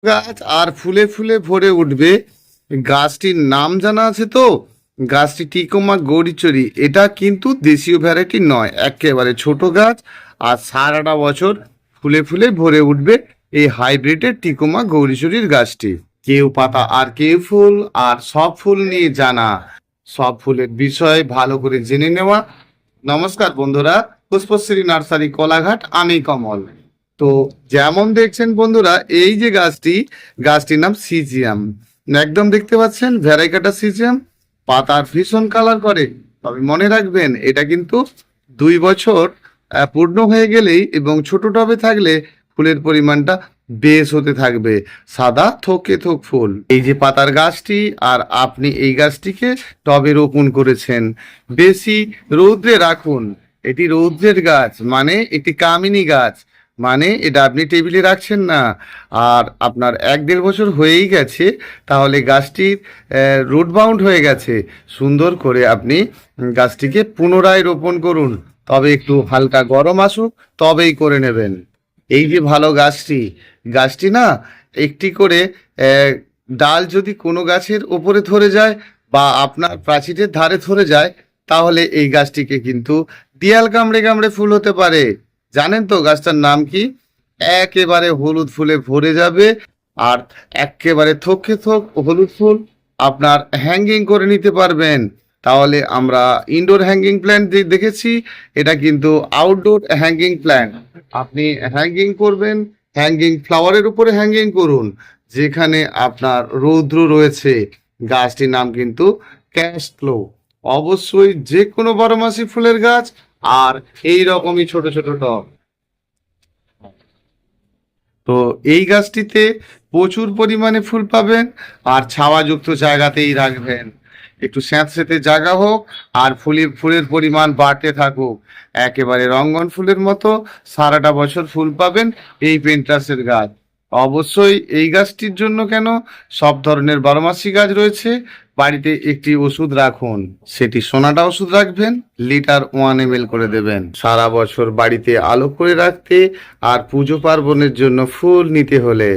গাছ আর ফুলে ফুলে ভরে উঠবে। গাছটির নাম জানা আছে তো? গাছটি টিকোমা গৌরীচুরি। এটা কিন্তু দেশীয় ভ্যারাইটি নয়, একেবারে ছোট গাছ আর সারাটা বছর ফুলে ফুলে ভরে উঠবে এই হাইব্রিডের টিকোমা গৌরীচুরির গাছটি। কেউ পাতা আর কেউ ফুল, আর সব ফুল নিয়ে জানা, সব ফুলের বিষয় ভালো করে জেনে নেওয়া। নমস্কার বন্ধুরা, পুষ্পশ্রী নার্সারি কোলাঘাট, আমি কমল। তো যেমন দেখছেন বন্ধুরা, এই যে গাছটির নাম সিজিয়াম। একদম দেখতে পাচ্ছেন ভ্যারাইকাটা সিজিয়াম। পাতার ভীষণ কালার করে, তবে মনে রাখবেন এটা কিন্তু 2 বছর পূর্ণ হয়ে গেলেই এবং ছোট টবে থাকলে ফুলের পরিমাণটা বেশ হতে থাকবে। সাদা থোকে থোক ফুল। এই যে পাতার গাছটি, আর আপনি এই গাছটিকে টবে রোপণ করেছেন। বেশি রৌদ্রে রাখুন। এটি রৌদ্রের গাছ, মানে এটি কামিনী গাছ, মানে এটা আপনি টেবিলে রাখছেন না। আর আপনার 1-1.5 বছর হয়েই গেছে, তাহলে গাছটির রুট বাউন্ড হয়ে গেছে। সুন্দর করে আপনি গাছটিকে পুনরায় রোপণ করুন, তবে একটু হালকা গরম আসুক, তবেই করে নেবেন। এই যে ভালো গাছটি না, একটি করে ডাল যদি কোনো গাছের ওপরে ধরে যায় বা আপনার প্রাচীরের ধারে ধরে যায়, তাহলে এই গাছটিকে কিন্তু দেয়াল কামড়ে কামড়ে ফুল হতে পারে। জানেন তো গাছটার নাম কি? একেবারে হলুদ ফুলে ভরে যাবে, আর একেবারে থোকে থোক হলুদ ফুল আপনার হ্যাঙ্গিং করে নিতে পারবেন। তাহলে আমরা ইনডোর হ্যাঙ্গিং প্ল্যান্ট দেখেছি, এটা কিন্তু আউটডোর হ্যাঙ্গিং প্ল্যান্ট। আপনি হ্যাঙ্গিং করবেন, হ্যাঙ্গিং ফ্লাওয়ারের উপরে হ্যাঙ্গিং করুন, যেখানে আপনার রৌদ্র রয়েছে। গাছটির নাম কিন্তু ক্যাশ ফ্লো। অবশ্যই যে কোনো বারোমাসি ফুলের গাছ, আর এই রকমই ছোট ছোট টব। তো এই গাছটিতে প্রচুর পরিমাণে ফুল পাবেন, আর ছাওয়াযুক্ত জায়গাতেই রাখবেন। একটু স্যাঁতসেঁতে জায়গা হোক, আর ফুলের পরিমাণ বাড়তে থাকুক। একেবারে রঙ্গন ফুলের মতো সারাটা বছর ফুল পাবেন এই পেন্টাসের গাছ। অবশ্যই এই গাছটির জন্য কেন, সব ধরনের বারোমাসি গাছ রয়েছে। বাড়িতে একটি ওষুধ রাখুন, সেটি সোনাটা ওষুধ রাখবেন, লিটার 1 ml করে দেবেন। সারা বছর বাড়িতে আলো করে রাখতে আর পুজো পার্বণের জন্য ফুল নিতে হলে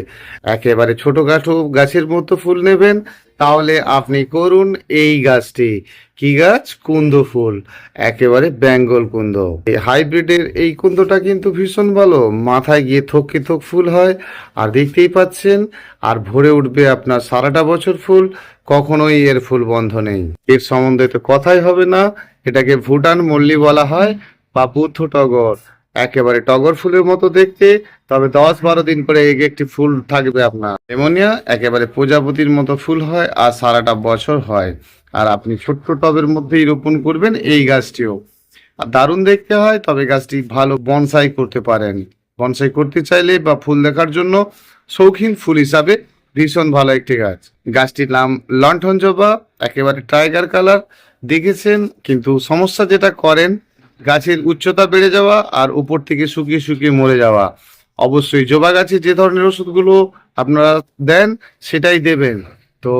একেবারে ছোটখাটো গাছের মতো ফুল নেবেন। তাহলে আপনি করুন এই গাছটি। কি গাছ? কুন্দ ফুল, একেবারে বেঙ্গল কুন্দ। এই হাইব্রিডের এই কুন্দটা কিন্তু ভীষণ ভালো, মাথায় গিয়ে থোকে থোক ফুল হয়, আর দেখতেই পাচ্ছেন, আর ভরে উঠবে আপনার সারাটা বছর ফুল। কখনোই এর ফুল বন্ধ নেই। এর সম্বন্ধে তো কথাই হবে না। এটাকে ভুটান মল্লি বলা হয়, বা বুদ্ধ টগর। একেবারে টগর ফুলের মতো দেখতে, তবে 10-12 দিন করে একটি ফুল থাকবে আপনার। এমোনিয়া একেবারে প্রজাপতির মতো ফুল হয়, আর সারাটা বছর হয়। আর আপনি ছোট্ট টবের মধ্যেই রোপণ করবেন এই গাছটিও, আর দারুণ দেখতে হয়। তবে গাছটি ভালো বনসাই করতে পারেন। বনসাই করতে চাইলে বা ফুল দেখার জন্য শৌখিন ফুল হিসাবে ভীষণ ভালো একটি গাছ। গাছটির নাম লণ্ঠন জবা, একেবারে টাইগার কালার। দেখেছেন, কিন্তু সমস্যা যেটা করেন, গাছের উচ্চতা বেড়ে যাওয়া আর উপর থেকে শুকিয়ে শুকিয়ে মরে যাওয়া। অবশ্যই জবা গাছে যে ধরনের ওষুধগুলো আপনারা দেন, সেটাই দেবেন। তো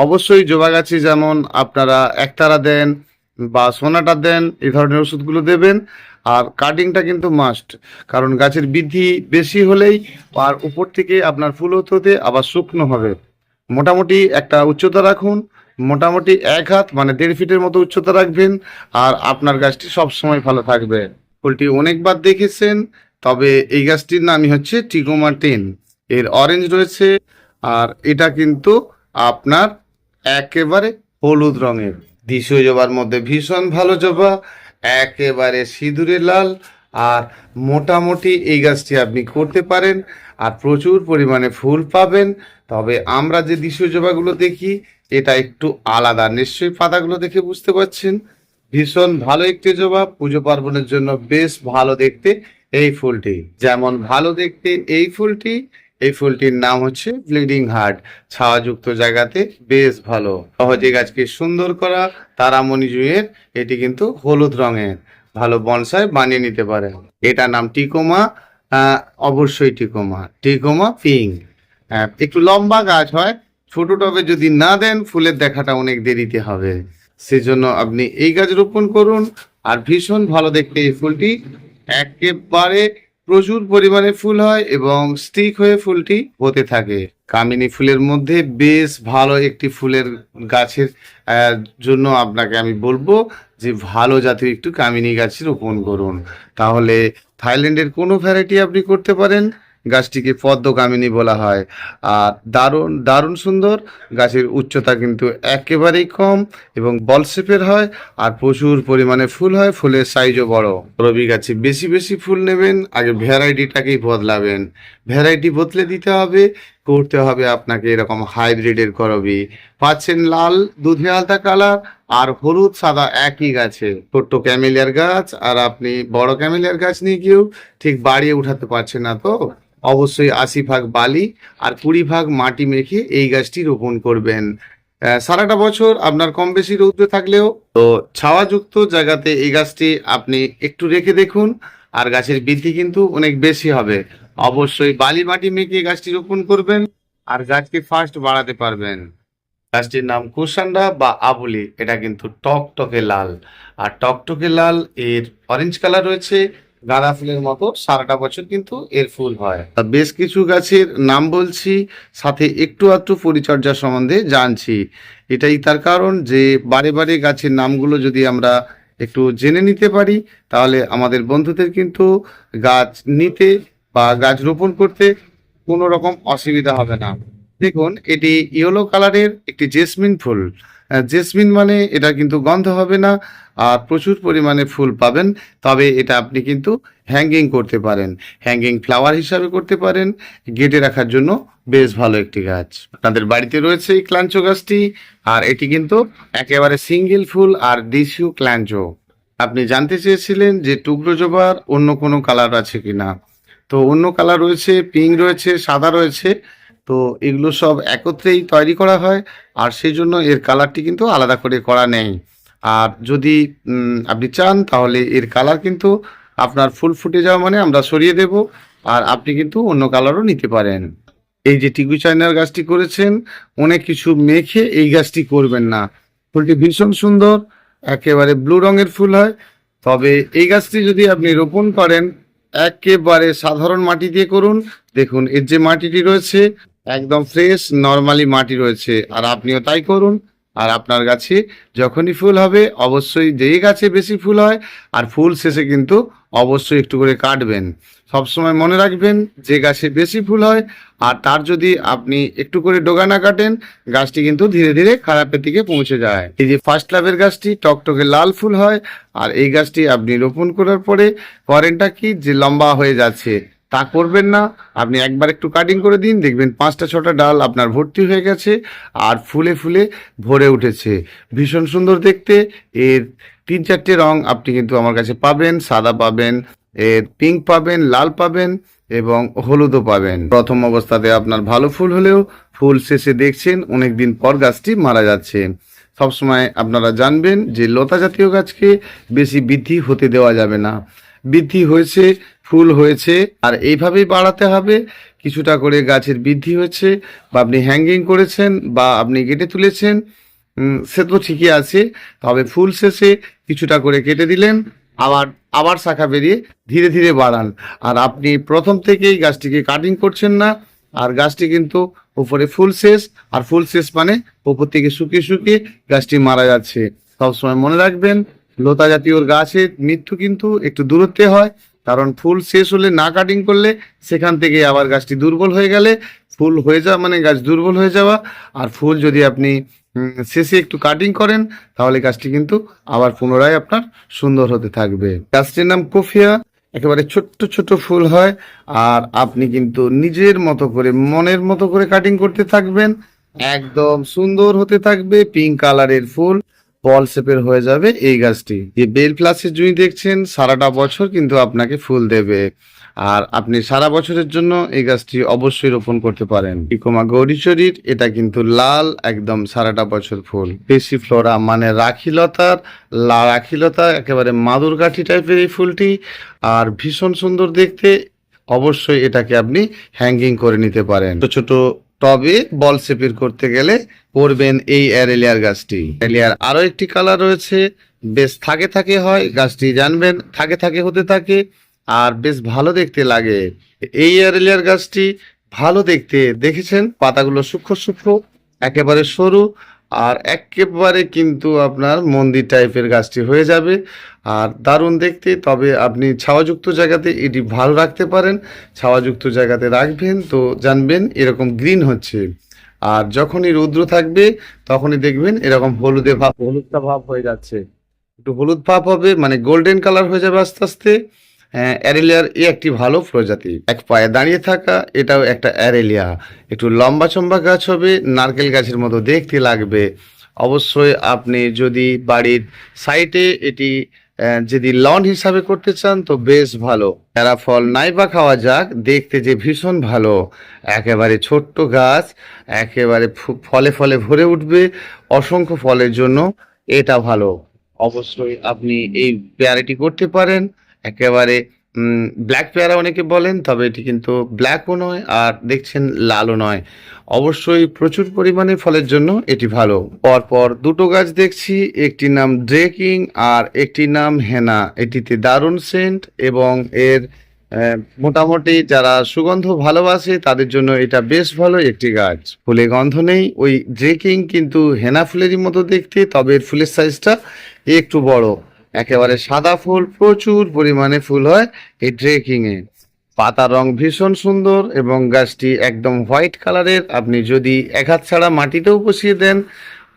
অবশ্যই জবা গাছে যেমন আপনারা একতারা দেন বা সোনাটা দেন, এই ধরনের ওষুধগুলো দেবেন। আর কাটিংটা কিন্তু মাস্ট, কারণ গাছের বৃদ্ধি বেশি হলেই আর উপর থেকে আপনার ফুল হতে হতে আবার শুকনো হবে। মোটামুটি একটা উচ্চতা রাখুন, মোটামুটি 1 হাত মানে 1.5 ফিটের মতো উচ্চতা রাখবেন, আর আপনার গাছটি সব সময় ভালো থাকবে। ফুলটি অনেকবার দেখেছেন, তবে এই গাছটির নামই হচ্ছে টিকোমা 10। এর অরেঞ্জ রয়েছে, আর এটা কিন্তু আপনার একেবারে হলুদ রঙের। দেশীয় জবার মধ্যে ভীষণ ভালো জবা, একেবারে সিঁদুরে লাল। আর মোটামুটি এই গাছটি আপনি করতে পারেন, আর প্রচুর পরিমাণে ফুল পাবেন। তবে আমরা যে দেশীয় জবাগুলো দেখি, এটা একটু আলাদা। নিশ্চয়ই পাতাগুলো দেখে বুঝতে পারছেন। ভীষণ ভালো একটি জবা, পুজো পার্বণের জন্য বেশ ভালো দেখতে এই ফুলটি। যেমন ভালো দেখতে এই ফুলটির নাম হচ্ছে ব্লিডিং হার্ট। ছাওয়াযুক্ত জায়গাতে বেশ ভালো। সহজে গাছকে সুন্দর করা তারামণি জুঁইয়ের এটি কিন্তু হলুদ রঙের। ভালো বনসাই বানিয়ে নিতে পারেন। এটা নাম টিকোমা। অবশ্যই টিকোমা পিঙ্ক। একটু লম্বা গাছ হয়। ছোট টবে যদি না দেন, ফুলের দেখাটা অনেক দেরিতে হবে। সেজন্য আপনি এই গাছ রোপণ করুন, আর ভীষণ ভালো দেখতে এই ফুলটি। একেবারে প্রচুর পরিমাণে ফুল হয় এবং স্টিক হয়ে ফুলটি হতে থাকে। কামিনী ফুলের মধ্যে বেশ ভালো একটি ফুলের গাছের আহ, জন্য আপনাকে আমি বলবো যে ভালো জাতের একটু কামিনী গাছ রোপণ করুন। তাহলে থাইল্যান্ডের কোনো ভ্যারাইটি আপনি করতে পারেন। গাছটিকে পদ্ম কামিনী বলা হয়। আর দারুণ দারুণ সুন্দর। গাছের উচ্চতা কিন্তু একেবারেই কম এবং বল শেপের হয়। আর প্রচুর পরিমাণে ফুল হয়, ফুলের সাইজও বড়। রবি গাছে বেশি বেশি ফুল নেবেন, আগে ভ্যারাইটিটাকেই বদলাবেন। ভ্যারাইটি বদলে দিতে হবে, করতে হবে আপনাকে এরকম হাইব্রিডের করবি। পাচ্ছেন লাল দুধে আলতা কালার আর হলুদ সাদা একই গাছে। ছোট্ট ক্যামেলিয়ার গাছ আর আপনি বড় ক্যামেলিয়ার গাছ নিয়ে গিয়েও ঠিক বাড়িয়ে উঠাতে পারছেন না, তো অবশ্যই 80 ভাগ বালি আর 20 ভাগ মাটি মেখে এই গাছটি রোপণ করবেন। সারাটা বছর আপনার কম বেশি রৌদ্র থাকলেও তো ছাওয়াযুক্ত জায়গাতে এই গাছটি আপনি একটু রেখে দেখুন, আর গাছের বৃদ্ধি কিন্তু অনেক বেশি হবে। অবশ্যই বালি মাটি মেখে এই গাছটি রোপণ করবেন আর গাছকে ফার্স্ট বাড়াতে পারবেন। গাছটির নাম কুশান্ডা বা আবুলি। এটা কিন্তু টকটকে লাল, আর টকটকে লাল এর অরেঞ্জ কালার রয়েছে। গাঁদা ফুলের মতো সারাটা বছর কিন্তু এর ফুল হয়। বেশ কিছু গাছের নাম বলছি, সাথে একটু আধটু পরিচর্যা সম্বন্ধে জানছি। এটাই তার কারণ যে বারে বারে গাছের নামগুলো যদি আমরা একটু জেনে নিতে পারি, তাহলে আমাদের বন্ধুদের কিন্তু গাছ নিতে বা গাছ রোপণ করতে কোনো রকম অসুবিধা হবে না। দেখুন, এটি ইয়েলো কালারের একটি জেসমিন ফুল। জেসমিন মানে এটা কিন্তু গন্ধ হবে না আর প্রচুর পরিমাণে ফুল পাবেন। তবে এটা আপনি কিন্তু হ্যাঙ্গিং করতে পারেন, হ্যাঙ্গিং ফ্লাওয়ার হিসাবে করতে পারেন, গেটে রাখার জন্য বেশ ভালো একটি গাছ। আপনাদের বাড়িতে রয়েছে এই ক্লাঞ্চো গাছটি, আর এটি কিন্তু একেবারে সিঙ্গেল ফুল আর ডিসিউ ক্লাঞ্চো। আপনি জানতে চেয়েছিলেন যে টুকরো জবার অন্য কোনো কালার আছে কিনা। তো অন্য কালার রয়েছে, পিঙ্ক রয়েছে, সাদা রয়েছে। তো এগুলো সব একত্রেই তৈরি করা হয়, আর সেই জন্য এর কালারটি কিন্তু আলাদা করে করা নেই। আর যদি আপনি চান তাহলে এর কালার কিন্তু আপনার ফুল ফুটে যাওয়া মানে আমরা সরিয়ে দেব, আর আপনি কিন্তু অন্য কালারও নিতে পারেন। এই যে টিকু চায়নার গাছটি করেছেন, অনেক কিছু মেখে এই গাছটি করবেন না। ফুলটি ভীষণ সুন্দর, একেবারে ব্লু রঙের ফুল হয়। তবে এই গাছটি যদি আপনি রোপণ করেন একেবারে সাধারণ মাটি দিয়ে করুন। দেখুন, এর যে মাটিটি রয়েছে একদম ফ্রেশ নর্মালি মাটি রয়েছে, আর আপনিও তাই করুন। আর আপনার গাছে যখনই ফুল হবে, অবশ্যই যেই গাছে বেশি ফুল হয় আর ফুল শেষে কিন্তু অবশ্যই একটু করে কাটবেন। সবসময় মনে রাখবেন, যে গাছে বেশি ফুল হয় আর তার যদি আপনি একটু করে ডগা না কাটেন, গাছটি কিন্তু ধীরে ধীরে খারাপের দিকে পৌঁছে যায়। এই যে ফার্স্ট লাভের গাছটি টকটকে লাল ফুল হয়, আর এই গাছটি আপনি রোপণ করার পরে করেনটা কি যে লম্বা হয়ে যাচ্ছে, তা করবেন না। আপনি একবার একটু কাটিং করে দিন, দেখবেন 5টা 6টা ডাল আপনার ভর্তি হয়ে গেছে আর ফুলে ফুলে ভরে উঠেছে। ভীষণ সুন্দর দেখতে। এর 3 4টে রং আপনি কিন্তু আমার কাছে পাবেন। সাদা পাবেন, এর পিঙ্ক পাবেন, লাল পাবেন এবং হলুদও পাবেন। প্রথম অবস্থাতে আপনার ভালো ফুল হলেও ফুল শেষে দেখছেন অনেকদিন পর গাছটি মারা যাচ্ছে। সবসময় আপনারা জানবেন যে লতা জাতীয় গাছকে বেশি বৃদ্ধি হতে দেওয়া যাবে না। বৃদ্ধি হয়েছে, ফুল হয়েছে, আর এইভাবেই বাড়াতে হবে। কিছুটা করে গাছের বৃদ্ধি হয়েছে বা আপনি হ্যাঙ্গিং করেছেন বা আপনি কেটে তুলেছেন, সে তো ঠিকই আছে। তবে ফুল শেষে কিছুটা করে কেটে দিলেন, আবার আবার শাখা বেরিয়ে ধীরে ধীরে বাড়ান। আর আপনি প্রথম থেকেই গাছটিকে কাটিং করছেন না, আর গাছটি কিন্তু উপরে ফুল শেষ, আর ফুল শেষ মানে উপর থেকে শুকিয়ে শুকিয়ে গাছটি মারা যাচ্ছে। সবসময় মনে রাখবেন, লতা জাতীয় গাছের মৃত্যু কিন্তু একটু দূরত্বে হয়, কারণ ফুল শেষ হলে না কাটিং করলে সেখান থেকে আবার গাছটি দুর্বল হয়ে গেলে, ফুল হয়ে যাওয়া মানে গাছ দুর্বল হয়ে যাওয়া। আর ফুল যদি আপনি শেষে একটু কাটিং করেন, তাহলে গাছটি কিন্তু আবার পুনরায় আপনার সুন্দর হতে থাকবে। গাছটির নাম কফিয়া। একেবারে ছোট্ট ছোট ফুল হয়, আর আপনি কিন্তু নিজের মতো করে মনের মতো করে কাটিং করতে থাকবেন, একদম সুন্দর হতে থাকবে। পিঙ্ক কালারের ফুল, বল শেপের হয়ে যাবে এই গাছটি। যে বেল প্লাসের জুঁই দেখছেন, সারাটা বছর কিন্তু আপনাকে ফুল দেবে, আর আপনি সারা বছরের জন্য এই গাছটি অবশ্যই রোপণ করতে পারেন। ইকোমা গৌরীচরীর এটা কিন্তু লাল, একদম সারাটা বছর ফুল। পেসি ফ্লোরা মানে রাখিলতার রাখিলতা, একেবারে মাদুর কাঠি টাইপের এই ফুলটি, আর ভীষণ সুন্দর দেখতে। অবশ্যই এটাকে আপনি হ্যাঙ্গিং করে নিতে পারেন। ছোট ছোট টবে বল শেপের করতে গেলে করবেন এই অ্যারেলিয়ার গাছটি। অ্যারেলিয়ার আরো একটি কালার রয়েছে, বেশ থাকে থাকে হয়। গাছটি জানবেন থাকে থাকে হতে থাকে, আর বেশ ভালো দেখতে লাগে। এই অ্যারেলিয়ার গাছটি ভালো দেখতে, দেখেছেন পাতাগুলো সূক্ষ্ম সূক্ষ্ম, একেবারে সরু, আর একেবারে কিন্তু আপনার মন্দির টাইপের গাছটি হয়ে যাবে, আর দারুণ দেখতে। তবে আপনি ছাওয়াযুক্ত জায়গাতে এটি ভালো রাখতে পারেন, ছাওয়াযুক্ত জায়গাতে রাখবেন তো জানবেন এরকম গ্রিন হচ্ছে। আর যখনই রৌদ্র থাকবে তখনই দেখবেন এরকম হলুদে ভাব, হলুদটা ভাব হয়ে যাচ্ছে, একটু হলুদ ভাব হবে, মানে গোল্ডেন কালার হয়ে যাবে আস্তে আস্তে। অ্যারেলিয়ার এ একটি ভালো প্রজাতি, এক পায়ে দাঁড়িয়ে থাকা, এটাও একটা অ্যারেলিয়া। একটু লম্বা চম্বা গাছ হবে, নারকেল গাছের মতো দেখতে লাগবে। অবশ্যই আপনি যদি বাড়ির সাইডে এটি যদি লন হিসাবে করতে চান তো বেশ ভালো। এরা ফল নাই বা খাওয়া যাক, দেখতে যে ভীষণ ভালো, একেবারে ছোট্ট গাছ, একেবারে ফলে ফলে ভরে উঠবে, অসংখ্য ফলের জন্য এটা ভালো। অবশ্যই আপনি এই পেয়ারাটি করতে পারেন, একেবারে ব্ল্যাক পেয়ারা অনেকে বলেন, তবে এটি কিন্তু ব্ল্যাকও নয় আর দেখছেন লালও নয়। অবশ্যই প্রচুর পরিমাণে ফলের জন্য এটি ভালো। পরপর দুটো গাছ দেখছি, একটির নাম ড্রেকিং আর একটির নাম হেনা। এটিতে দারুণ সেন্ট এবং এর মোটামুটি যারা সুগন্ধ ভালোবাসে তাদের জন্য এটা বেশ ভালো একটি গাছ। ফুলে গন্ধ নেই, ওই ড্রেকিং কিন্তু হেনা ফুলেরই মতো দেখতে, তবে এর ফুলের সাইজটা একটু বড়, একেবারে সাদা ফুল, প্রচুর পরিমাণে ফুল হয় এই ড্রেকিং এ। পাতার রং ভীষণ সুন্দর এবং গাছটি একদম হোয়াইট কালারের। আপনি যদি এক হাত ছাড়া মাটিতেও বসিয়ে দেন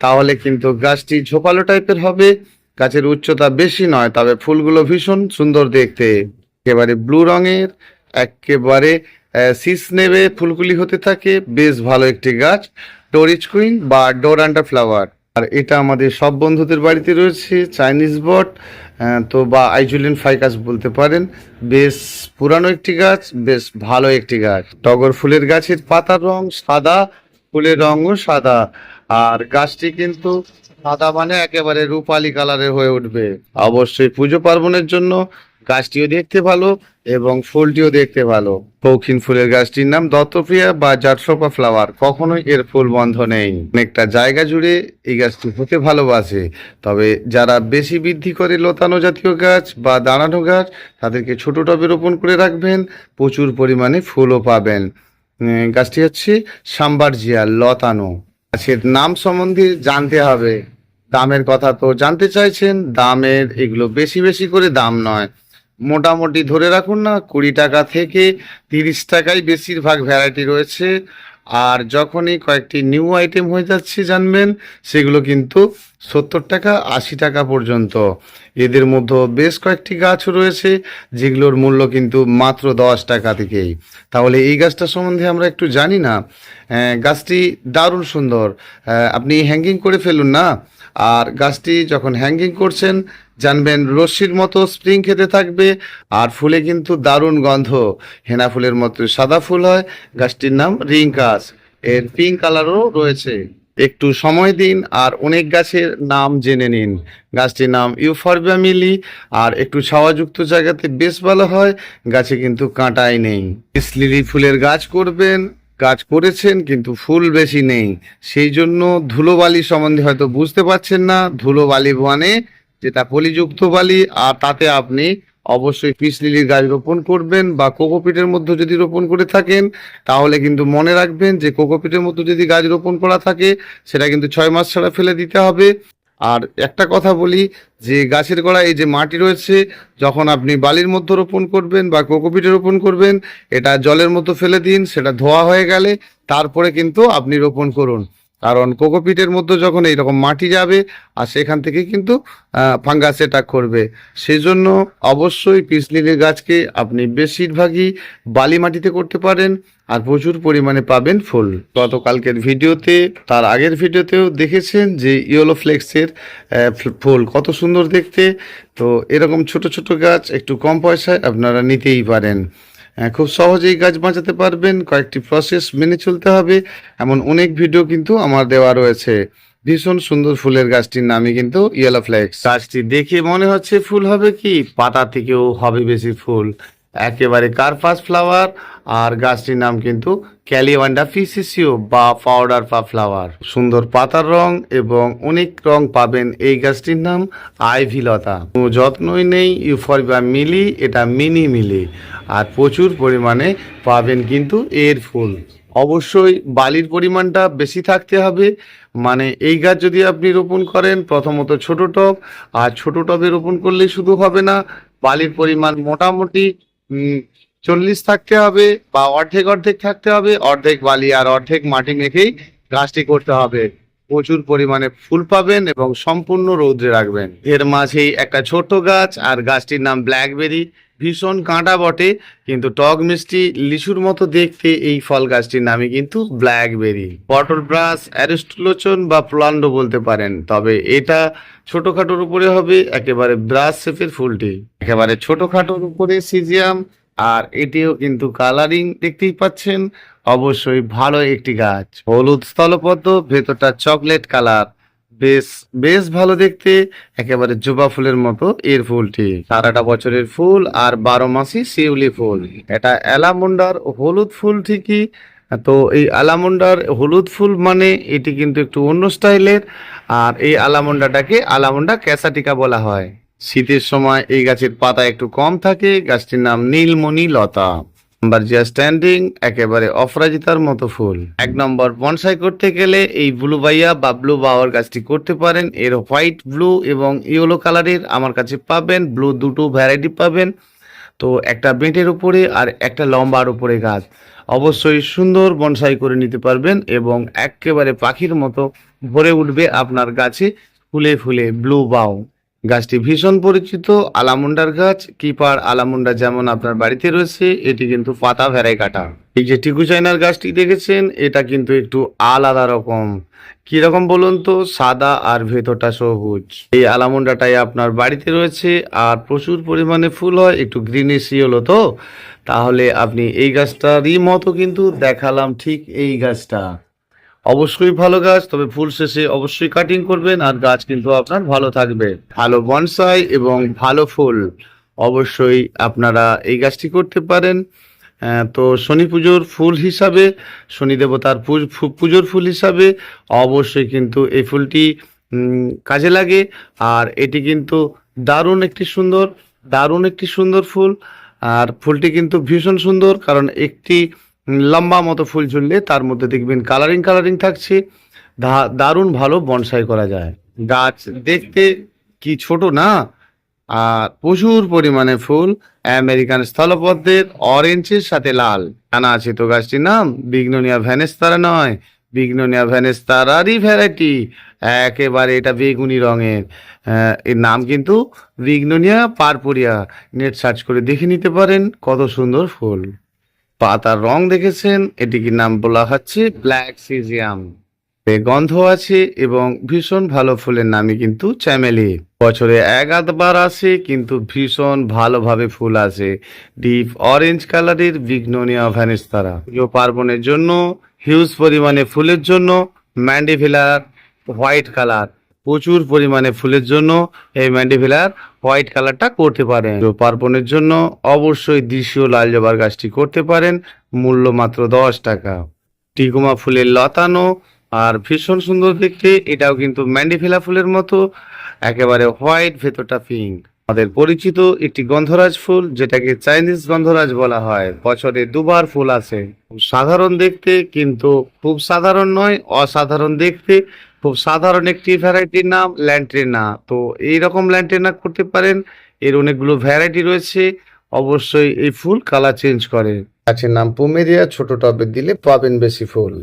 তাহলে কিন্তু গাছটি ঝোপালো টাইপের হবে। গাছের উচ্চতা বেশি নয়, তবে ফুলগুলো ভীষণ সুন্দর দেখতে, একেবারে ব্লু রঙের, একেবারে শীষ নেবে ফুলগুলি হতে থাকে। বেশ ভালো একটি গাছ, টরিচ কুইন বা ডোরান্ডা ফ্লাওয়ার। আর এটা আমাদের সব বন্ধুদের বাড়িতে রয়েছে, চাইনিজ বট, তো বা আইজুলিন ফাইকাস বলতে পারেন। বেশ পুরানো একটি গাছ, বেশ ভালো একটি গাছ। টগর ফুলের গাছের পাতার রং সাদা, ফুলের রঙও সাদা, আর গাছটি কিন্তু সাদা মানে একেবারে রূপালী কালারের হয়ে উঠবে। অবশ্যই পুজো পার্বণের জন্য গাছটিও দেখতে ভালো এবং ফুলটিও দেখতে ভালো। শৌখিন ফুলের গাছটির নাম দত্তপ্রিয়া বা জাটসোপা ফ্লাওয়ার। কখনোই এর ফুল বন্ধ নেই, অনেকটা জায়গা জুড়ে এই গাছটি হতে ভালোবাসে। তবে যারা বেশি বৃদ্ধি করে লতানো জাতীয় গাছ বা দাঁড়ানো গাছ, তাদেরকে ছোট টবে রোপণ করে রাখবেন, প্রচুর পরিমাণে ফুলও পাবেন। গাছটি হচ্ছে সাম্বারজিয়া লতানো। গাছের নাম সম্বন্ধে জানতে হবে। দামের কথা তো জানতে চাইছেন, দামের এগুলো বেশি বেশি করে দাম নয়, মোটামুটি ধরে রাখুন না 20 টাকা থেকে 30 টাকায় বেশিরভাগ ভ্যারাইটি রয়েছে। আর যখনই কয়েকটি নিউ আইটেম হয়ে যাচ্ছে জানবেন, সেগুলো কিন্তু 70 টাকা 80 টাকা পর্যন্ত। এদের মধ্যে বেশ কয়েকটি গাছ রয়েছে যেগুলোর মূল্য কিন্তু মাত্র 10 টাকা থেকেই। তাহলে এই গাছটা সম্বন্ধে আমরা একটু জানি না। গাছটি দারুণ সুন্দর, আপনি হ্যাঙ্গিং করে ফেলুন না। আর গাছটি যখন হ্যাঙ্গিং করছেন জানবেন রশ্মির মতো স্প্রিং খেতে থাকবে, আর ফুলে কিন্তু দারুণ গন্ধ, হেনা ফুলের মতো সাদা ফুল হয়। গাছটির নাম রিংকাস, এর পিঙ্ক কালারও রয়েছে। একটু সময় দিন আর অনেক গাছের নাম জেনে নিন। গাছটির নাম ইউফরবিয়া মিলি, আর একটু ছাওয়াযুক্ত জায়গাতে বেশ ভালো হয়, গাছে কিন্তু কাঁটাই নেই। পিস লিলি ফুলের গাছ করবেন, গাছ করেছেন কিন্তু ফুল বেশি নেই, সেই জন্য ধুলোবালি সম্বন্ধে হয়তো বুঝতে পারছেন না। ধুলোবালি মানে যেটা পলিযুক্ত বালি, আর তাতে আপনি অবশ্যই পিস লিলির গাছ রোপণ করবেন, বা কোকোপিটের মধ্যে যদি রোপণ করে থাকেন তাহলে কিন্তু মনে রাখবেন যে কোকোপিটের মধ্যে যদি গাছ রোপণ করা থাকে সেটা কিন্তু 6 মাস ছাড়া ফেলে দিতে হবে। আর একটা কথা বলি, যে গাছের গোড়ায় এই যে মাটি রয়েছে, যখন আপনি বালির মধ্যে রোপণ করবেন বা কোকোপিটে রোপণ করবেন, এটা জলের মতো ফেলে দিন, সেটা ধোয়া হয়ে গেলে তারপরে কিন্তু আপনি রোপণ করুন। কারণ কোকোপিটের মধ্যে যখন এইরকম মাটি যাবে আর সেখান থেকে কিন্তু ফাঙ্গাস অ্যাটাক করবে, সেই জন্য অবশ্যই পিস লিলির গাছকে আপনি বেশিরভাগই বালি মাটিতে করতে পারেন, আর প্রচুর পরিমাণে পাবেন ফুল। গতকালকের ভিডিওতে, তার আগের ভিডিওতেও দেখেছেন যে ইয়েলো ফ্লেক্সের ফুল কত সুন্দর দেখতে। তো এরকম ছোট ছোট গাছ একটু কম পয়সায় আপনারা নিতেই পারেন, খুব সহজেই গাছ বাঁচাতে পারবেন। কয়েকটি প্রসেস মেনে চলতে হবে, এমন অনেক ভিডিও কিন্তু আমার দেওয়া রয়েছে। ভীষণ সুন্দর ফুলের গাছটির নামই কিন্তু ইয়েলো ফ্লেক্স। গাছটি দেখে মনে হচ্ছে ফুল হবে কি, পাতা থেকেও হবে বেশি ফুল। একেবারে কার্পাস ফ্লাওয়ার, আর গাছটির নাম কিন্তু ক্যালিওয়ান্ডা ফিসিসিও বা পাউডার পা ফ্লাওয়ার। সুন্দর পাতার রং এবং অনেক রং পাবেন এই গাছটির নাম আইভি লতা। কোনো যত্নই নেই, ইউফরবিয়া মিলি, এটা মিনি মিলি, আর প্রচুর পরিমাণে পাবেন কিন্তু এর ফুল। অবশ্যই বালির পরিমাণটা বেশি থাকতে হবে। মানে এই গাছ যদি আপনি রোপণ করেন, প্রথমত ছোট টব, আর ছোট টবে রোপণ করলেই শুধু হবে না, বালির পরিমাণ মোটামুটি 40 থাকতে হবে, বা অর্ধেক অর্ধেক থাকতে হবে, অর্ধেক বালি আর অর্ধেক মাটি মেখেই গাছটি করতে হবে। প্রচুর পরিমাণে ফুল পাবেন এবং সম্পূর্ণ রৌদ্রে রাখবেন। এর মাঝেই একটা ছোট গাছ, আর গাছটির নাম ব্ল্যাকবেরি। ভীষণ কাঁটা বটে, কিন্তু টক মিষ্টি লিচুর মতো দেখতে এই ফল গাছটির নামই কিন্তু ব্ল্যাকবেরি। বটল ব্রাশ, অ্যারিস্টোলোচন বা প্লান্ডো বলতে পারেন, তবে এটা ছোটখাটোর উপরে হবে। একেবারে ব্রাশ শেপের ফুলটি, একেবারে ছোটখাটোর উপরে সিজিয়াম, আর এটিও কিন্তু কালারিং দেখতেই পাচ্ছেন। অবশ্যই ভালো একটি গাছ, হলুদ স্থলপদ্ম, ভেতরটা চকলেট কালার, বেশ বেশ ভালো দেখতে, একেবারে জবা ফুলের মতো এর ফুলটি। সারাটা বছরের ফুল আর 12 মাসই শিউলি ফুল। এটা অ্যালামুন্ডার হলুদ ফুল ঠিকই, তো এই আলামুন্ডার হলুদ ফুল মানে এটি কিন্তু একটু অন্য স্টাইলের, আর এই আলামুন্ডাটাকে আলামুন্ডা ক্যাসাটিকা বলা হয়। শীতের সময় এই গাছের পাতা একটু কম থাকে। গাছটির নাম নীলমণি লতা। নাম্বার জিয়া স্ট্যান্ডিং, একেবারে অপরাজিতার মতো ফুল। 1 নম্বর বনসাই করতে গেলে এই ব্লু বাইয়া বা ব্লু বাওয়ার গাছটি করতে পারেন। এর হোয়াইট, ব্লু এবং ইয়েলো কালারের আমার কাছে পাবেন। ব্লু দুটো ভ্যারাইটি পাবেন, তো একটা বেঁটের উপরে আর একটা লম্বার উপরে গাছ। অবশ্যই সুন্দর বনসাই করে নিতে পারবেন এবং একেবারে পাখির মতো ভরে উঠবে আপনার গাছে ফুলে ফুলে ব্লু বাও। গাছটি ভীষণ পরিচিত আলামুন্ডার গাছ। কিপার আলামুন্ডা যেমন আপনার বাড়িতে রয়েছে, এটি কিন্তু পাতা ভেড়াই কাটা। এই যে টিকু চাইনার গাছটি দেখেছেন, এটা কিন্তু একটু আলাদা রকম। কি রকম বলুন তো? সাদা আর ভেতরটা সবুজ। এই আলামুন্ডাটাই আপনার বাড়িতে রয়েছে আর প্রচুর পরিমাণে ফুল হয়, একটু গ্রিনিশ ইয়েলো। তো তাহলে আপনি এই গাছটারই মতো কিন্তু দেখালাম ঠিক এই গাছটা। অবশ্যই ভালো গাছ, তবে ফুল শেষে অবশ্যই কাটিং করবেন, আর গাছ কিন্তু আপনার ভালো থাকবে। ভালো বনসাই এবং ভালো ফুল অবশ্যই আপনারা এই গাছটি করতে পারেন। তো শনি পুজোর ফুল হিসাবে, শনি দেবতার পুজোর ফুল হিসাবে অবশ্যই কিন্তু এই ফুলটি কাজে লাগে। আর এটি কিন্তু দারুণ একটি সুন্দর ফুল। আর ফুলটি কিন্তু ভীষণ সুন্দর, কারণ একটি লম্বা মতো ফুল ঝুললে তার মধ্যে দেখবেন কালারিং কালারিং থাকছে। দারুণ ভালো বনসাই করা যায়। গাছ দেখতে কি ছোট না, আর প্রচুর পরিমাণে ফুল। আমেরিকান স্থলপদ্মের অরেঞ্জের সাথে লাল টানা আছে। তো গাছটির নাম বিগনোনিয়া ভ্যানেস্তারা নয়, বিগনোনিয়া ভ্যানেস্তারারই ভ্যারাইটি। একেবারে এটা বেগুনি রঙের। এর নাম কিন্তু বিগনোনিয়া পারপুরিয়া। নেট সার্চ করে দেখে নিতে পারেন, কত সুন্দর ফুল। পাতার রং দেখেছেন, এটিকে নাম বলা হচ্ছে ব্ল্যাক সিজিয়াম। গন্ধ আছে এবং ভীষণ ভালো ফুলের নামই কিন্তু চ্যামেলি। বছরে 1-2বার আসে, কিন্তু ভীষণ ভালোভাবে ফুল আসে। ডিপ অরেঞ্জ কালারের বিগনোনিয়া ভ্যানেস্তারা। পুজো পার্বণের জন্য, হিউজ পরিমাণে ফুলের জন্য ম্যান্ডিভিলার হোয়াইট কালার, প্রচুর পরিমাণে ফুলের জন্য এই ম্যান্ডিভিলার হোয়াইট কালারটা করতে পারেন। পুজো পার্বণের জন্য অবশ্যই দেশীয় লাল জবার গাছটি করতে পারেন, মূল্য মাত্র 10 টাকা। টিকুমা ফুলের লতানো আর ভীষণ সুন্দর দেখতে, এটাও কিন্তু ম্যান্ডিভিলা ফুলের মতো, একেবারে হোয়াইট, ভেতরটা পিঙ্ক। আমাদের পরিচিত একটি গন্ধরাজ ফুল, যেটাকে চাইনিজ গন্ধরাজ বলা হয়। বছরে 2বার ফুল আসে। সাধারণ দেখতে, কিন্তু খুব সাধারণ নয়, অসাধারণ দেখতে। খুব সাধারণ একটি ভ্যারাইটির নাম ল্যান্ট্রেনা। তো এইরকম ল্যান্ট্রেনা করতে পারেন, এর অনেকগুলো ভ্যারাইটি রয়েছে। অবশ্যই এই ফুল কালার চেঞ্জ করে। গাছের নাম পুমেরিয়া। ছোট টবে দিলে পাবেন বেশি ফুল।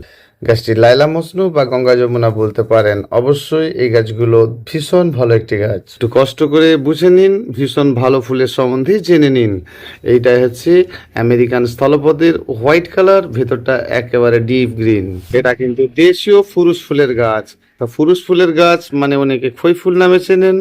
গাছটি লাইলা মজনু বা গঙ্গা যমুনা বলতে পারেন। অবশ্যই এই গাছগুলো ভীষণ ভালো একটি গাছ। একটু কষ্ট করে বুঝে নিন, ভীষণ ভালো ফুলের সম্বন্ধে জেনে নিন। এইটা হচ্ছে আমেরিকান স্থলপদ্মের হোয়াইট কালার, ভেতরটা একেবারে ডিপ গ্রিন। এটা কিন্তু দেশীয় ফুরুষ ফুলের গাছ। তা ফুরুস ফুলের গাছ মানে অনেকে খই ফুল নামে চেনেন,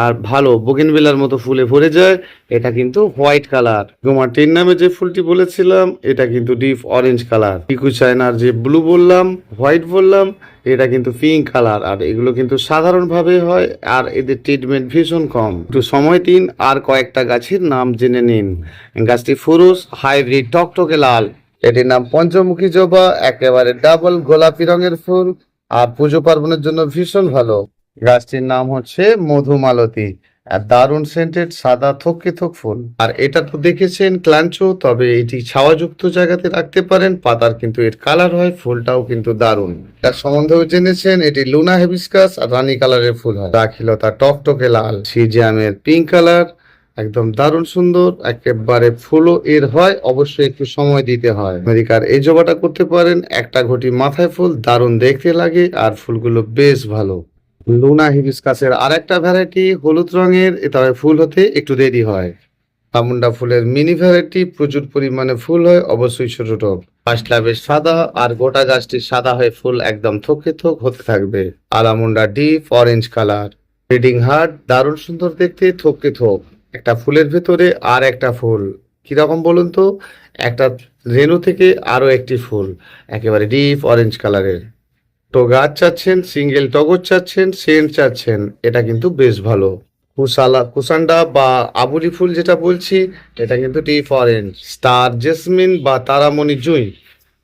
আর ভালো বোগেনভিলার মতো ফুলে ভরে যায়। এটা কিন্তু হোয়াইট কালার। গোমার্টিন নামে যে ফুলটি বলেছিলাম এটা কিন্তু ডিপ অরেঞ্জ কালার। পিকু চায়নার যে ব্লু বললাম, হোয়াইট বললাম, এটা কিন্তু পিঙ্ক কালার। আর এগুলো কিন্তু সাধারণভাবে হয়, আর এদের ট্রিটমেন্ট ভীষণ কম। একটু সময় দিন আর কয়েকটা গাছের নাম জেনে নিন। গাছটি ফুরুস হাইব্রিড টকটকে লাল। এটির নাম পঞ্চমুখী জবা, একেবারে ডাবল গোলাপি রঙের ফুল, আর পুজো পার্বণের জন্য ভীষণ ভালো। গাছটির নাম হচ্ছে মধুমালতী, আর দারুণ সেন্টেড সাদা থোকে থোক ফুল। আর এটা তো দেখেছেন ক্লাঞ্চো, তবে এটি ছাওয়াযুক্ত জায়গাতে রাখতে পারেন। পাতার কিন্তু এর কালার হয়, ফুলটাও কিন্তু দারুণ। তার সম্বন্ধেও জেনেছেন এটি লুনা হেবিস্কাস আর রানী কালারের ফুল হয়। দাখিলতা টকটকে লাল, সিজিয়ামের পিঙ্ক কালার, একদম দারুণ সুন্দর। একেবারে ফুলও এর হয়, অবশ্যই একটু সময় দিতে হয়। আমেরিকার এই জবাটা করতে পারেন, একটা ঘটি মাথায় ফুল, দারুণ দেখতে লাগে আর ফুলগুলো বেশ ভালো। লুনা হিবিস্কাসের আর একটা ভ্যারাইটি হলুদ রঙের, তবে ফুল হতে একটু দেরি হয়। চামুন্ডা ফুলের মিনি ভ্যারাইটি, প্রচুর পরিমাণে ফুল হয়, অবশ্যই ছোট টব। পাঁচটা বেশ সাদা, আর গোটা গাছটি সাদা হয়ে ফুল একদম থোকে থোক হতে থাকবে। Allamanda deep orange colour, bleeding heart, দারুণ সুন্দর দেখতে, থোকে থোক। একটা ফুলের ভেতরে আর একটা ফুল, কিরকম বলুন তো, একটা রেণু থেকে আরো একটি ফুল, একেবারে ডিপ অরেঞ্জ কালারের। তো গাছ চাচ্ছেন, সিঙ্গেল টগর চাচ্ছেন, সেন্ট চাচ্ছেন, এটা কিন্তু বেশ ভালো। কুসান্ডা বা আবুলি ফুল যেটা বলছি, এটা কিন্তু ডিপ অরেঞ্জ। স্টার জেসমিন বা তারামণি জুঁই,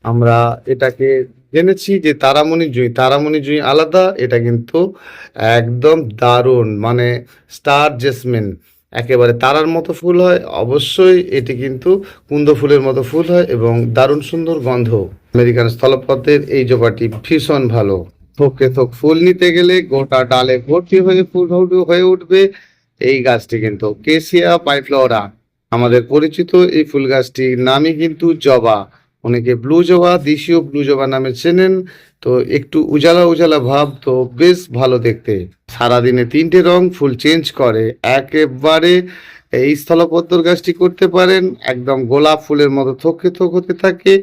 আমরা এটাকে জেনেছি যে তারামণি জুঁই আলাদা, এটা কিন্তু একদম দারুণ, মানে স্টার জেসমিন একেবারে তারার মতো ফুল হয়। অবশ্যই এটি কিন্তু কুন্দ ফুলের মতো ফুল হয় এবং দারুণ সুন্দর গন্ধ। আমেরিকান স্থলপদ্মের এই জবাটি ভীষণ ভালো। থোকে থোক ফুল নিতে গেলে গোটা ডালে ভর্তি হয়ে ফুল হয়ে উঠবে। এই গাছটি কিন্তু কেসিয়া পাইফ্লোরা, আমাদের পরিচিত এই ফুল গাছটির নামই কিন্তু জবা। অনেকে ব্লু জবা, দেশীয় ব্লু জবা নামে চেনেন। তো একটু উজালা উজালা ভাব, তো বেশ ভালো দেখতে। সারাদিনে তিনটে রং ফুল চেঞ্জ করে। একেবারে এই স্থলপদ্ম গাছটি করতে পারেন, একদম গোলাপ ফুলের মতো থোকে থোক হতে থাকে,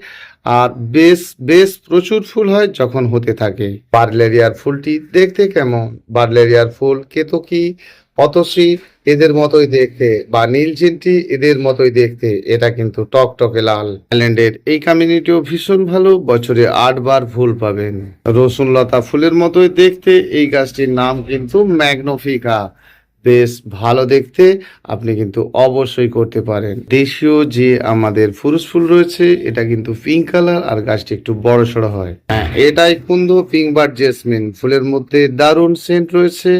আর বেশ বেশ প্রচুর ফুল হয় যখন হতে থাকে। বার্লেরিয়ার ফুলটি দেখতে কেমন? বার্লেরিয়ার ফুল কেতকী, পতসী এদের মতোই দেখতে, বা নীলচিন্তি এদের মতোই দেখতে। এটা কিন্তু টকটকে লাল। থাইল্যান্ডের এই কমিউনিটিও ভীষণ ভালো, বছরে 8 বার ফুল পাবেন। রসুন লতা ফুলের মতোই দেখতে, এই গাছটির নাম কিন্তু ম্যাগনোফিকা, বেশ ভালো দেখতে। আপনি কিন্তু অবশ্যই করতে পারেন। দেশীয় যে আমাদের ফুরুস ফুল রয়েছে, এটা কিন্তু পিঙ্ক কালার, আর গাছটি একটু বড় সড়ো হয়। হ্যাঁ, এটাই কুন্দ পিঙ্ক বার্ড জেসমিন, ফুলের মধ্যে দারুণ সেন্ট রয়েছে,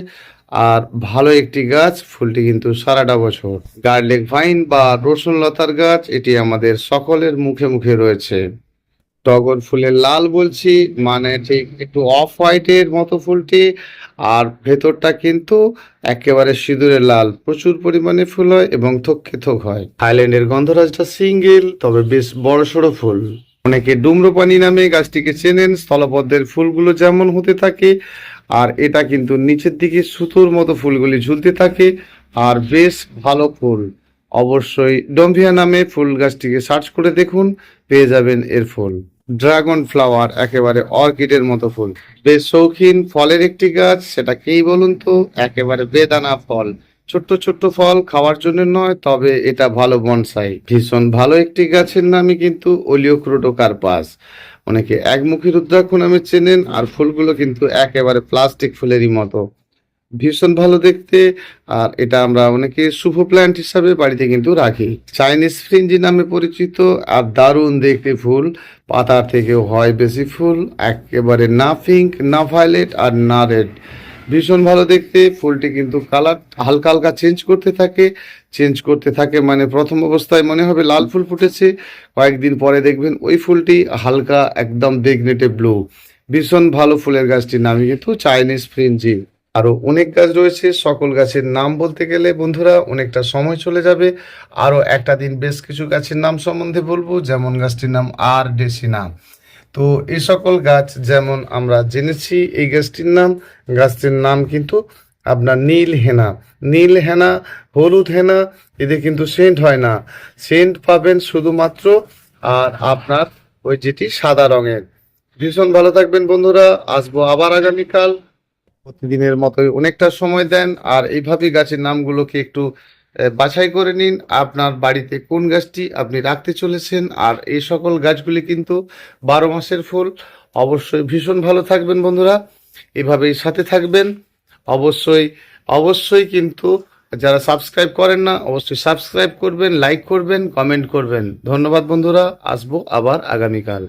আর ভালো একটি গাছ। ফুলটি কিন্তু সারাটা বছর। গার্লিক ভাইন বা রসুন লতার গাছ, এটি আমাদের সকলের মুখে মুখে রয়েছে। টগর ফুলের লাল বলছি, মানে ঠিক একটু অফ হোয়াইটের মতো ফুলটি, আর ভেতরটা কিন্তু একেবারে সিঁদুরের লাল। প্রচুর পরিমাণে ফুল হয় এবং থোকে থোক হয়। থাইল্যান্ডের গন্ধরাজটা সিঙ্গেল, তবে বেশ বড় সড়ো ফুল। অনেকে ডুমরোপানি নামে গাছটিকে চেনেন। স্থলপদ্মের ফুলগুলো যেমন হতে থাকে, আর এটা কিন্তু নিচের দিকে সুতোর মতো ফুলগুলি ঝুলতে থাকে, আর বেশ ভালো ফুল। অবশ্যই ডম্ভিয়া নামে ফুল গাছটিকে সার্চ করে দেখুন, পেয়ে যাবেন এর ফুল। ড্রাগন ফ্লাওয়ার, একেবারে অর্কিডের মতো ফুল। বেশ শৌখিন ফলের একটি গাছ, সেটা কেই বলুন তো, একেবারে বেদানা ফল। ছোট্ট ছোট্ট ফল, খাওয়ার জন্য নয়, তবে এটা ভালো বনসাই। ভীষণ ভালো একটি গাছের নামই কিন্তু ওলিওক্রোটোকার্পাস। অনেকে একমুখী রুদ্রাক্ষ নামে চেনেন, আর ফুলগুলো কিন্তু একেবারে প্লাস্টিক ফুলেরই মতো, ভীষণ ভালো দেখতে। আর এটা আমরা অনেকে শুভ প্ল্যান্ট হিসাবে বাড়িতে কিন্তু রাখি। চাইনিজ ফ্রিঞ্জি নামে পরিচিত, আর দারুণ দেখতে ফুল। পাতার থেকেও হয় বেশি ফুল, একেবারে না পিঙ্ক, না ভায়োলেট, আর না রেড। ভীষণ ভালো দেখতে। ফুলটি কিন্তু কালার হালকা হালকা চেঞ্জ করতে থাকে, মানে প্রথম অবস্থায় মনে হবে লাল ফুল ফুটেছে, কয়েকদিন পরে দেখবেন ওই ফুলটি হালকা একদম বেগনেটে ব্লু। ভীষণ ভালো ফুলের গাছটির নামই কিন্তু চাইনিজ ফ্রিঞ্জি। আরো অনেক গাছ রয়েছে, সকল গাছের নাম বলতে গেলে বন্ধুরা অনেকটা সময় চলে যাবে। আরো একটা দিন বেশ কিছু গাছের নাম সম্বন্ধে বলবো, যেমন গাছটির নাম আর ডেসিনা। তো এই সকল গাছ যেমন আমরা জেনেছি, এই গাছটির নাম কিন্তু আপনার নীল হেনা, হলুদ হেনা, এদের কিন্তু সেন্ট হয় না। সেন্ট পাবেন শুধুমাত্র আর আপনার ওই যেটি সাদা রঙের, ভীষণ ভালো থাকবেন বন্ধুরা, আসবো আবার আগামীকাল। প্রতিদিনের মতোই অনেকটা সময় দেন, আর এইভাবেই গাছের নামগুলোকে একটু বাছাই করে নিন আপনার বাড়িতে কোন গাছটি আপনি রাখতে চলেছেন। আর এই সকল গাছগুলি কিন্তু 12 মাসের ফুল। অবশ্যই ভীষণ ভালো থাকবেন বন্ধুরা, এভাবেই সাথে থাকবেন। অবশ্যই অবশ্যই কিন্তু যারা সাবস্ক্রাইব করেন না, অবশ্যই সাবস্ক্রাইব করবেন, লাইক করবেন, কমেন্ট করবেন। ধন্যবাদ বন্ধুরা, আসবো আবার আগামীকাল।